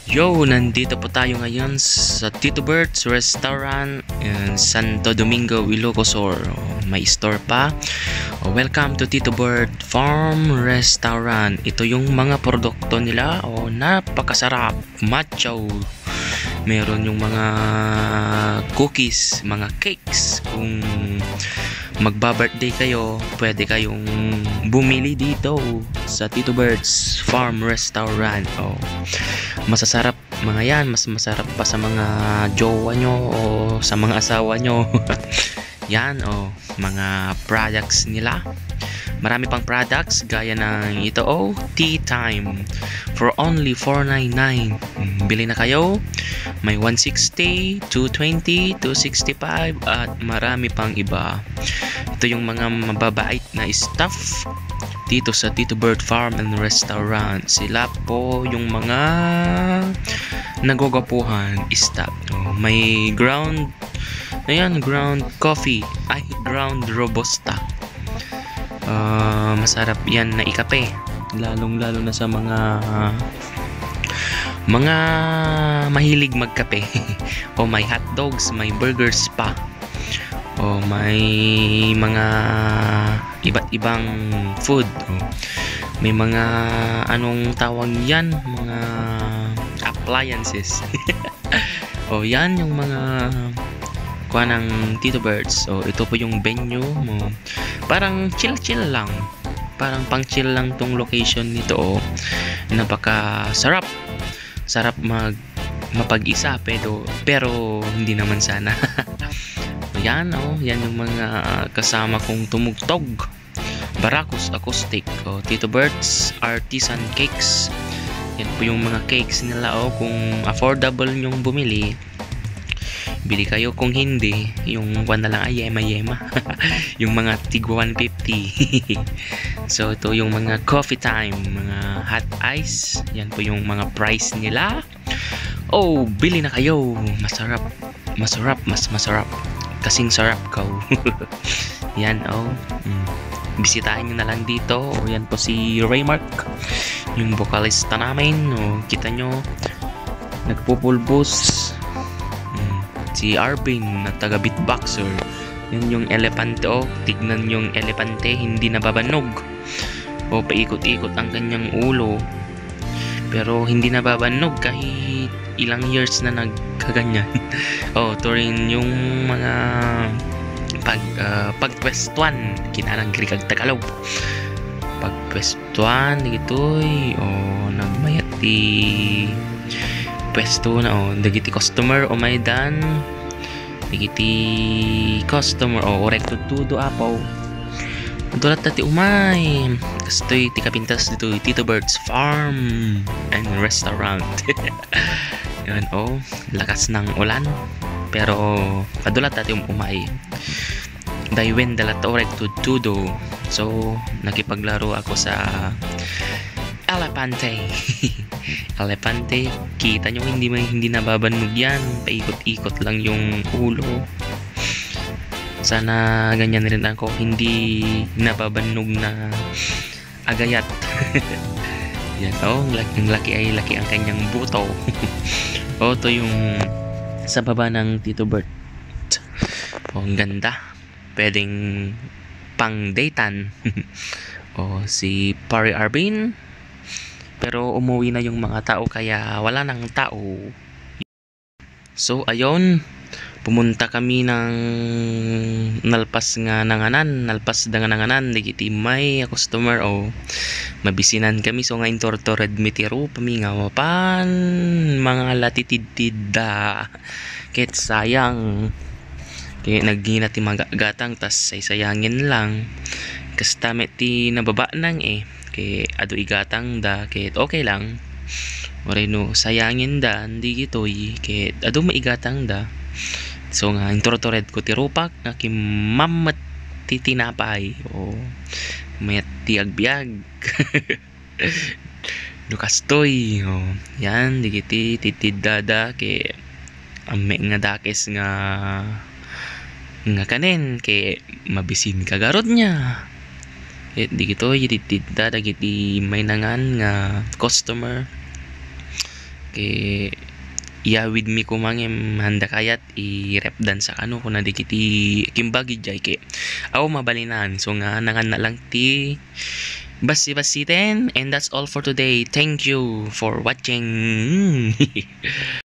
Yo, nandito po tayo ngayon sa Tito Bert's Restaurant in Santo Domingo, Ilocos Sur. May store pa. Welcome to Tito Bert Farm Restaurant. Ito yung mga produkto nila. Napakasarap. Macho. Meron yung mga cookies, mga cakes. Kung magba-birthday kayo, pwede kayong bumili dito sa Tito Bert's Farm Restaurant. Masasarap mga yan, mas masarap pa sa mga jowa nyo o sa mga asawa nyo. Yan mga products nila. Marami pang products gaya ng ito Tea Time for only $4.99. Bili na kayo. May 160, 220, 265 at marami pang iba. Ito yung mga mababait na stuff dito sa Tito Bert Farm and Restaurant. Sila po yung mga nagogapuhan staff. May ground coffee, ground robusta. Masarap yan na ikape, lalong lalo na sa mga mahilig magkape. May hot dogs, may burgers pa. May mga iba't ibang food. May mga anong tawag yan, mga appliances. Yan yung mga kuha ng Tito Bert's. Ito po yung venue mo. Parang chill lang. Parang pang chill lang tong location nito. Napaka sarap. Sarap mapag-isa pero hindi naman sana. Yan yung mga kasama kong tumugtog. Baracus Acoustic, Tito Bert's Artisan Cakes. Yan po yung mga cakes nila. Kung affordable nyong bumili, bili kayo. Kung hindi, yung na lang yema yung mga tig 150. So ito yung mga coffee time, mga hot ice. Yan po yung mga price nila. Bili na kayo. Masarap, mas masarap kasing sarap ko. Yan bisitahin nyo na lang dito. Yan po si Raymark, yung vocalista namin. Kita nyo nagpupulbos. Si Arvin na taga beatboxer. Yan yung elepante. Tignan yung elepante, hindi nababanog. Paikot-ikot ang kanyang ulo, pero hindi nababanog kahit ilang years na nagkaganyan. Ito rin yung mga pagpwestuan, kinarang Greek Tagalog. Pagpwestuan ditoy nagmayat ti pwesto na dagiti customer maydan dagiti customer orektod tudo apaw dulat dati umay kastoy ti kapintas dito Tito Bert's Farm and Restaurant. Yan lakas ng ulan pero kadulat dati umay daywen dalat orektod tudo. So nakipaglaro ako sa Elepante. Elepante, kita nyo hindi nababanog yan. Paikot-ikot lang yung ulo. Sana ganyan rin ako, hindi nababanog na agayat. Yan laki ang kanyang buto. Ito yung sa baba ng Tito Bert. Ang ganda. Pwedeng pang daytan. Si Pari Arvin, pero umuwi na yung mga tao kaya wala nang tao. So ayun, pumunta kami ng nalpas dangananganan digiti may customer mabisinan kami. So ngayon tortored mitiro pamingaw pan mga latitid-tidda ket sayang kaya nagingin ti magagatang tas sayangin lang kasta ti nababa nang kay ado igatang da kay okay lang no sayangin da hindi gitoy kay ado maigatang da. So nga intortored ko ti rupak nga kimamat ti tinapay mayat ti agbyag. Dukastoy yan digiti titidada kay ame nga dakes nga kanen kay mabisin kagarod niya. Di gito ititita dagiti may nangan nga customer kay iya with me kumangem handa kayat i-rep dan sa ano kung nadikiti kimbagi jay kay aw mabalinan so nga nangan na lang ti basi-basiten, and that's all for today. Thank you for watching.